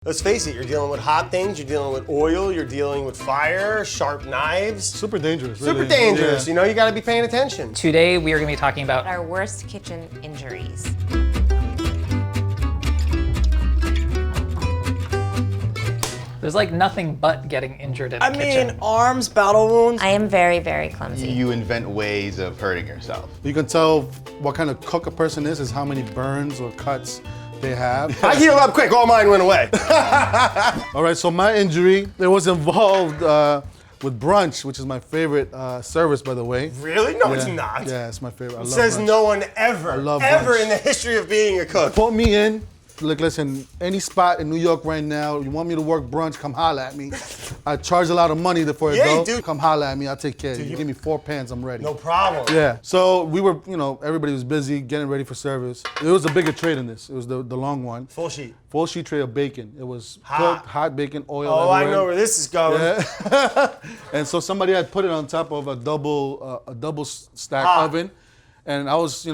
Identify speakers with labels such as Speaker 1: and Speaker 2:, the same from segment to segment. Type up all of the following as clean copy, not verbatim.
Speaker 1: Let's face it, you're dealing with hot things, you're dealing with oil, you're dealing with fire, sharp knives.
Speaker 2: Super dangerous, really.
Speaker 1: Super dangerous,
Speaker 2: Yeah.
Speaker 1: you know, you gotta be paying attention.
Speaker 3: Today we are going to be talking about
Speaker 4: our worst kitchen injuries.
Speaker 3: there's like nothing but getting injured in a kitchen.
Speaker 5: Arms, battle wounds.
Speaker 4: I am very, very clumsy.
Speaker 6: You invent ways of hurting yourself.
Speaker 2: You can tell what kind of cook a person is how many burns or cuts they have.
Speaker 1: I healed up quick, all mine went away.
Speaker 2: All right, so my injury, it was involved with brunch, which is my favorite service, by the way.
Speaker 1: Really? No,
Speaker 2: Yeah.
Speaker 1: it's not.
Speaker 2: Yeah, it's my favorite. I love
Speaker 1: Says
Speaker 2: brunch.
Speaker 1: no one ever,
Speaker 2: love
Speaker 1: ever
Speaker 2: brunch.
Speaker 1: in the history of being a cook.
Speaker 2: Put me in. Look, listen, any spot in New York right now, you want me to work brunch, come holla at me. I charge a lot of money for it,
Speaker 1: Yeah,
Speaker 2: though.
Speaker 1: you do.
Speaker 2: Come holla at me, I'll take care of you. Give me 4 pans, I'm ready.
Speaker 1: No problem.
Speaker 2: Yeah, so we were, everybody was busy getting ready for service. There was a bigger tray than this. It was the long one.
Speaker 1: Full sheet.
Speaker 2: Full sheet tray of bacon. It was
Speaker 1: Hot.
Speaker 2: cooked, hot bacon, oil
Speaker 1: Oh, I
Speaker 2: everywhere.
Speaker 1: know where this is going.
Speaker 2: Yeah. And so somebody had put it on top of a double stack
Speaker 1: Hot.
Speaker 2: oven. And I was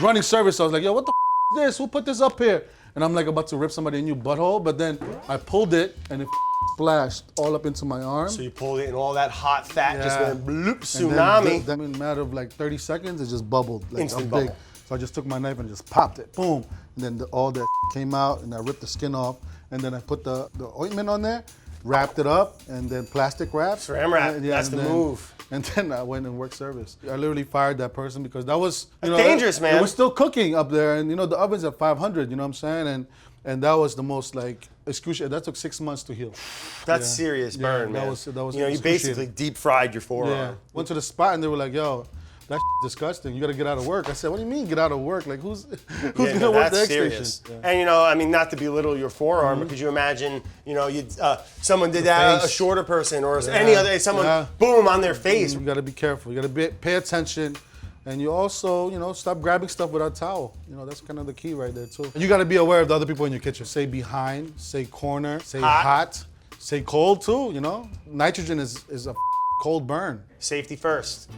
Speaker 2: running service. So I was like, yo, what the is this? Who put this up here? And I'm like about to rip somebody a new butthole, but then I pulled it and it splashed all up into my arm.
Speaker 1: So you pulled it and all that hot fat just
Speaker 2: Yeah.
Speaker 1: went bloop,
Speaker 2: And
Speaker 1: tsunami.
Speaker 2: then in a matter of like 30 seconds, it just bubbled. Like
Speaker 1: Instant
Speaker 2: a big.
Speaker 1: bubble.
Speaker 2: So I just took my knife and just popped it. Boom. And then all that came out and I ripped the skin off. And then I put the ointment on there, wrapped it up, and then plastic wrap.
Speaker 1: Saran wrap, that's
Speaker 2: and
Speaker 1: the
Speaker 2: then-
Speaker 1: move.
Speaker 2: And then I went and worked service. I literally fired that person because that was
Speaker 1: dangerous, man.
Speaker 2: It was still cooking up there, and the oven's at 500. You know what I'm saying? And that was the most like excruciating. That took 6 months to heal.
Speaker 1: That's
Speaker 2: Yeah.
Speaker 1: serious
Speaker 2: Yeah,
Speaker 1: burn,
Speaker 2: that
Speaker 1: man.
Speaker 2: was
Speaker 1: you
Speaker 2: excruciating.
Speaker 1: basically deep fried your
Speaker 2: Yeah.
Speaker 1: forearm.
Speaker 2: Went to the spot and they were like, "Yo, that's disgusting. You got to get out of work." I said, "What do you mean get out of work? Like who's
Speaker 1: Yeah,
Speaker 2: gonna
Speaker 1: no,
Speaker 2: work the
Speaker 1: that's
Speaker 2: egg
Speaker 1: serious.
Speaker 2: station?" Yeah.
Speaker 1: And not to belittle your forearm, but could you imagine, someone did that, a
Speaker 2: face.
Speaker 1: shorter person or any other, someone,
Speaker 2: Yeah.
Speaker 1: boom, on their face.
Speaker 2: You got to be careful. You got to pay attention. And you also, stop grabbing stuff without a towel. That's kind of the key right there too. And you got to be aware of the other people in your kitchen. Say behind, say corner, say hot, say cold too, Nitrogen is a cold burn.
Speaker 1: Safety first.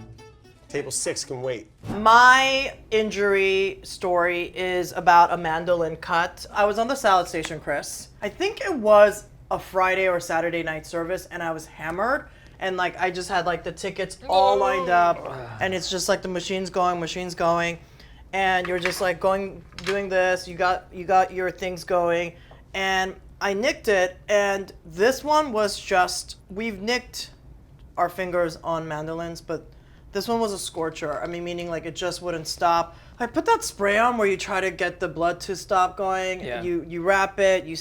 Speaker 1: Table 6 can wait.
Speaker 5: My injury story is about a mandolin cut. I was on the salad station, Chris. I think it was a Friday or Saturday night service, and I was hammered. And I just had the tickets all lined up, and it's just the machine's going, and you're just doing this. You got your things going, and I nicked it. And this one was we've nicked our fingers on mandolins, but this one was a scorcher. I mean, meaning it just wouldn't stop. I put that spray on where you try to get the blood to stop going.
Speaker 3: Yeah.
Speaker 5: You wrap it, you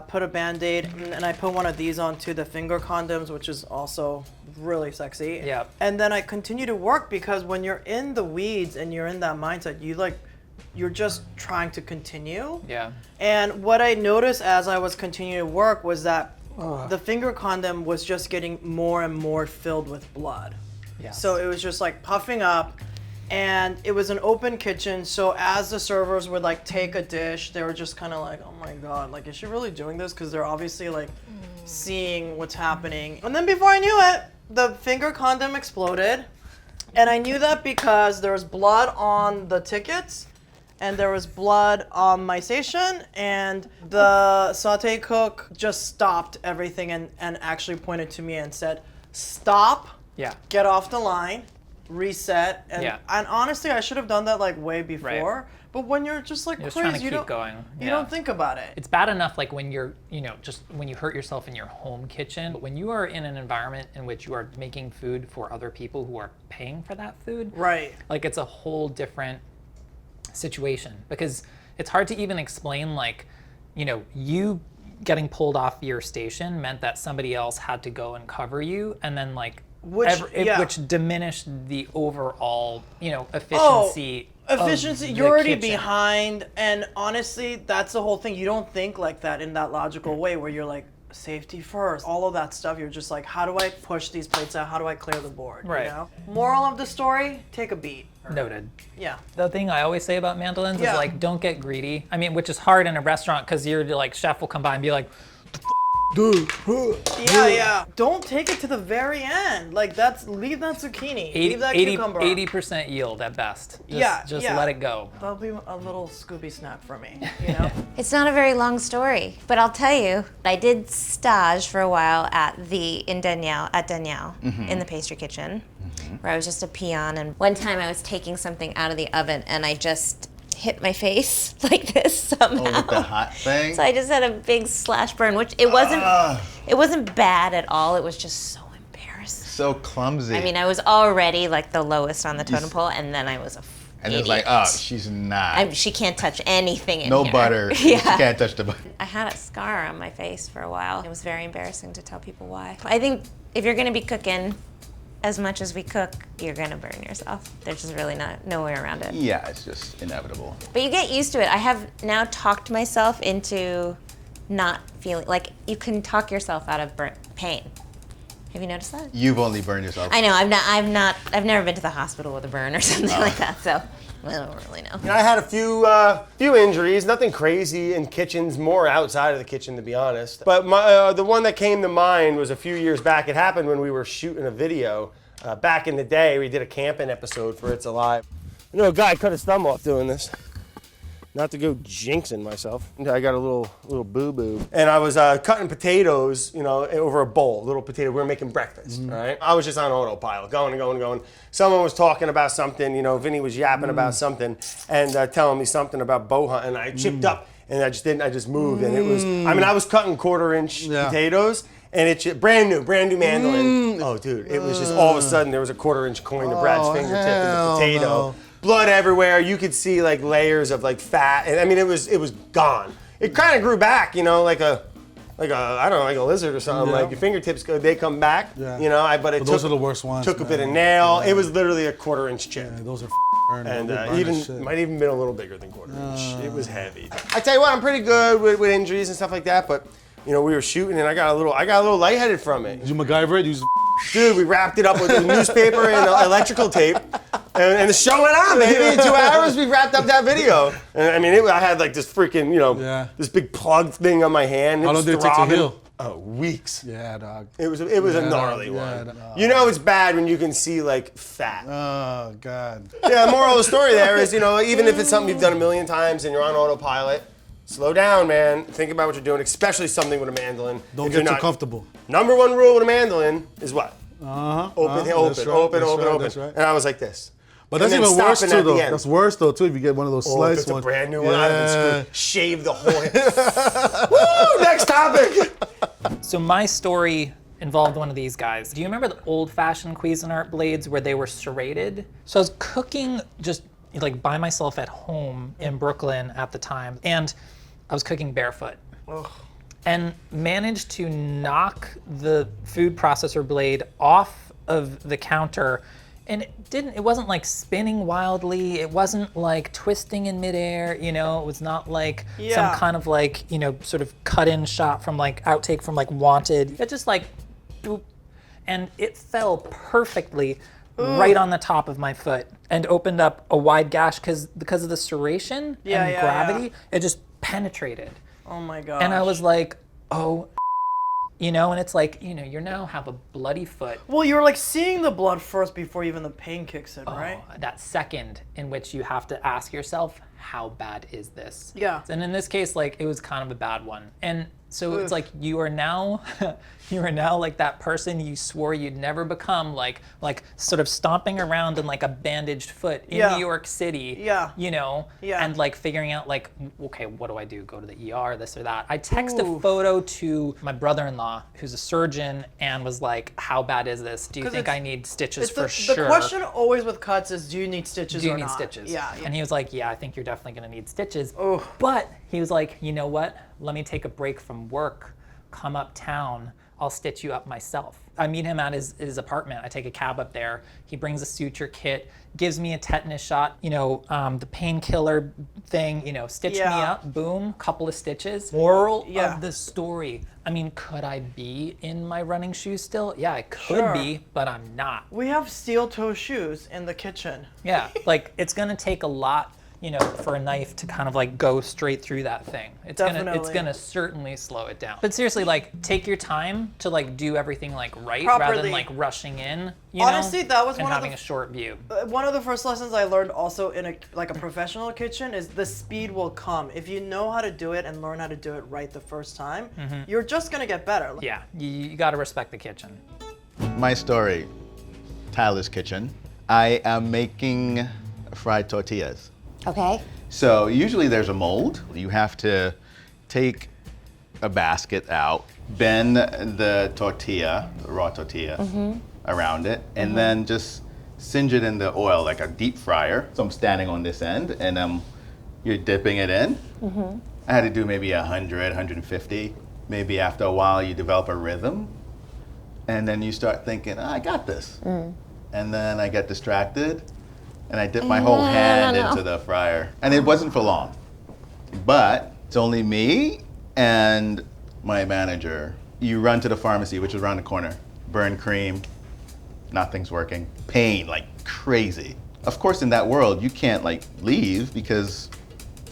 Speaker 5: put a Band-Aid, and I put one of these onto the finger condoms, which is also really sexy.
Speaker 3: Yeah.
Speaker 5: And then I continue to work because when you're in the weeds and you're in that mindset, you're just trying to continue.
Speaker 3: Yeah.
Speaker 5: And what I noticed as I was continuing to work was that the finger condom was just getting more and more filled with blood.
Speaker 3: Yeah.
Speaker 5: So it was just puffing up, and it was an open kitchen. So as the servers would take a dish, they were just kind of oh my God, is she really doing this? Because they're obviously seeing what's happening. And then before I knew it, the finger condom exploded. And I knew that because there was blood on the tickets, and there was blood on my station, and the saute cook just stopped everything and actually pointed to me and said, "Stop.
Speaker 3: Yeah.
Speaker 5: Get off the line, reset." And
Speaker 3: Yeah.
Speaker 5: and honestly, I should have done that way before.
Speaker 3: Right.
Speaker 5: But when you're just
Speaker 3: You're just trying to
Speaker 5: crazy,
Speaker 3: keep going.
Speaker 5: you don't think about it.
Speaker 3: It's bad enough when you're, just when you hurt yourself in your home kitchen. But when you are in an environment in which you are making food for other people who are paying for that food,
Speaker 5: Right.
Speaker 3: it's a whole different situation, because it's hard to even explain you getting pulled off your station meant that somebody else had to go and cover you, and then which diminished the overall efficiency.
Speaker 5: Efficiency,
Speaker 3: of
Speaker 5: you're
Speaker 3: the
Speaker 5: already
Speaker 3: kitchen.
Speaker 5: behind, and honestly, that's the whole thing. You don't think like that in that logical way where you're safety first. All of that stuff, you're just how do I push these plates out? How do I clear the board?
Speaker 3: Right.
Speaker 5: Moral of the story, take a beat.
Speaker 3: Noted.
Speaker 5: Yeah.
Speaker 3: The thing I always say about mandolins
Speaker 5: Yeah.
Speaker 3: is don't get greedy. I mean, which is hard in a restaurant because you're chef will come by and be like, "The
Speaker 5: Yeah. Don't take it to the very end. Like leave that zucchini. Leave that cucumber.
Speaker 3: 80% yield at best. Just let it go.
Speaker 5: That'll be a little Scooby snack for me, you know?
Speaker 4: It's not a very long story, but I'll tell you, I did stage for a while at Dynia in the pastry kitchen, where I was just a peon. And one time I was taking something out of the oven and I just hit my face like this somehow.
Speaker 6: Oh, with the hot thing?
Speaker 4: So I just had a big slash burn, which it wasn't bad at all. It was just so embarrassing.
Speaker 6: So clumsy.
Speaker 4: I mean, I was already like the lowest on the totem pole, and then I was
Speaker 6: and it's like, oh, she's not.
Speaker 4: she can't touch anything in
Speaker 6: no
Speaker 4: here.
Speaker 6: butter.
Speaker 4: Yeah.
Speaker 6: She can't touch the butter.
Speaker 4: I had a scar on my face for a while. It was very embarrassing to tell people why. I think if you're gonna be cooking as much as we cook, you're gonna burn yourself. There's just really no way around it.
Speaker 6: Yeah, it's just inevitable.
Speaker 4: But you get used to it. I have now talked myself into not feeling, like you can talk yourself out of pain. Have you noticed that?
Speaker 6: You've only burned yourself.
Speaker 4: I know, I've never been to the hospital with a burn or something like that, so I don't really know.
Speaker 1: I had a few injuries, nothing crazy in kitchens, more outside of the kitchen to be honest. But the one that came to mind was a few years back. It happened when we were shooting a video. Back in the day, we did a camping episode for It's Alive. You know, a guy cut his thumb off doing this. Not to go jinxing myself. I got a little boo-boo. And I was cutting potatoes, you know, over a bowl, little potato. We were making breakfast, right? I was just on autopilot, going. Someone was talking about something, you know, Vinny was yapping about something and telling me something about bow hunting. And I chipped up and I just moved. And it was, I mean, I was cutting 1/4-inch potatoes and it's brand new mandolin. Oh, dude, it was just all of a sudden there was a 1/4-inch coin to Brad's fingertip in the potato. No. Blood everywhere. You could see like layers of like fat, and I mean it was gone. It kind of grew back, you know, like a I don't know, like a lizard or something. Like your fingertips they come back, you know. But those
Speaker 2: are the worst ones.
Speaker 1: Took a bit of nail. It was literally a 1/4-inch chip.
Speaker 2: Yeah, those are burning.
Speaker 1: And might even been a little bigger than 1/4-inch. It was heavy. I tell you what, I'm pretty good with injuries and stuff like that. But you know, we were shooting, and I got a little lightheaded from it.
Speaker 2: Did you MacGyver it?
Speaker 1: Dude, we wrapped it up with newspaper and electrical tape, and the show went on, baby. In 2 hours, we wrapped up that video. And I mean, I had like this freaking, you know, this big plug thing on my hand.
Speaker 2: How long did it take to heal?
Speaker 1: Oh, weeks.
Speaker 2: Yeah, dog.
Speaker 1: It was a gnarly one. You know it's bad when you can see like fat.
Speaker 2: Oh, God.
Speaker 1: Yeah, the moral of the story there is, you know, even if it's something you've done a million times and you're on autopilot, slow down, man. Think about what you're doing, especially something with a mandolin.
Speaker 2: Don't get too comfortable.
Speaker 1: Number one rule with a mandolin is what? Open.
Speaker 2: That's right.
Speaker 1: And I was like this.
Speaker 2: But that's even worse too, though. That's worse though too if you get one of those slice ones.
Speaker 1: It's a brand new one. I'd have been shave the whole head. Woo! Next topic.
Speaker 3: So my story involved one of these guys. Do you remember the old-fashioned Cuisinart blades where they were serrated? So I was cooking just like by myself at home in Brooklyn at the time, and I was cooking barefoot. Ugh. And managed to knock the food processor blade off of the counter, and it wasn't like spinning wildly, it wasn't like twisting in midair, you know, it was not like some kind of like, you know, sort of cut-in shot from like outtake from like Wanted. It just like boop, and it fell perfectly right on the top of my foot and opened up a wide gash because of the serration and gravity, it just penetrated.
Speaker 5: Oh my gosh.
Speaker 3: And I was like, oh, you know, and it's like, you know, you now have a bloody foot.
Speaker 5: Well, you're like seeing the blood first before even the pain kicks in, right?
Speaker 3: That second in which you have to ask yourself, how bad is this?
Speaker 5: Yeah.
Speaker 3: And in this case, like, it was kind of a bad one. And so it's like you are now like that person you swore you'd never become, like sort of stomping around in like a bandaged foot in New York City. Yeah. You know? Yeah. And like figuring out like, okay, what do I do? Go to the ER, this or that. I text a photo to my brother-in-law, who's a surgeon, and was like, how bad is this? Do you think I need stitches for sure?
Speaker 5: The question always with cuts is, do you need stitches or not?
Speaker 3: Do you need stitches?
Speaker 5: Yeah.
Speaker 3: And he was like, yeah, I think you're definitely gonna need stitches. Oh. But he was like, you know what? Let me take a break from work, come uptown, I'll stitch you up myself. I meet him at his apartment. I take a cab up there. He brings a suture kit, gives me a tetanus shot, you know, the painkiller thing, you know, stitch me up, boom, couple of stitches. Moral of the story. I mean, could I be in my running shoes still? Yeah, I could be, but I'm not.
Speaker 5: We have steel toe shoes in the kitchen.
Speaker 3: Yeah, like it's gonna take a lot you know, for a knife to kind of like go straight through that thing. It's
Speaker 5: Definitely.
Speaker 3: gonna certainly slow it down. But seriously, like take your time to like do everything like right rather
Speaker 5: Properly.
Speaker 3: than like rushing in. You
Speaker 5: Honestly,
Speaker 3: know,
Speaker 5: that was
Speaker 3: and
Speaker 5: one of
Speaker 3: having
Speaker 5: the
Speaker 3: a short view.
Speaker 5: One of the first lessons I learned also in a professional kitchen is the speed will come. If you know how to do it and learn how to do it right the first time, you're just gonna get better.
Speaker 3: Yeah, you got to respect the kitchen.
Speaker 6: My story, Tyler's kitchen. I am making fried tortillas.
Speaker 4: Okay.
Speaker 6: So usually there's a mold. You have to take a basket out, bend the tortilla, the raw tortilla, around it, and then just singe it in the oil like a deep fryer. So I'm standing on this end, and you're dipping it in. I had to do maybe 100, 150. Maybe after a while you develop a rhythm, and then you start thinking, I got this. And then I get distracted, and I dip my whole hand into the fryer. And it wasn't for long. But it's only me and my manager. You run to the pharmacy, which is around the corner. Burn cream, nothing's working. Pain, like crazy. Of course, in that world, you can't like leave because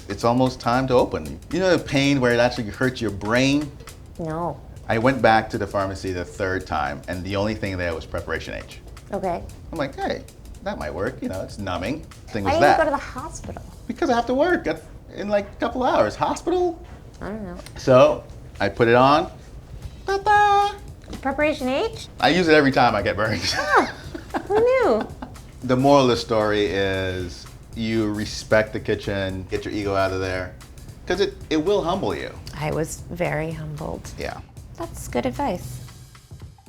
Speaker 6: it's almost time to open. You know the pain where it actually hurts your brain?
Speaker 4: No.
Speaker 6: I went back to the pharmacy the third time, and the only thing there was preparation H.
Speaker 4: Okay.
Speaker 6: I'm like, hey, that might work. You know, it's numbing. Thing
Speaker 4: Why
Speaker 6: was
Speaker 4: didn't you
Speaker 6: that.
Speaker 4: go to the hospital?
Speaker 6: Because I have to work in like a couple hours. Hospital?
Speaker 4: I don't know.
Speaker 6: So I put it on. Ta-da!
Speaker 4: Preparation H?
Speaker 6: I use it every time I get burned.
Speaker 4: Who knew?
Speaker 6: The moral of the story is you respect the kitchen, get your ego out of there, because it will humble you.
Speaker 4: I was very humbled.
Speaker 6: Yeah.
Speaker 4: That's good advice.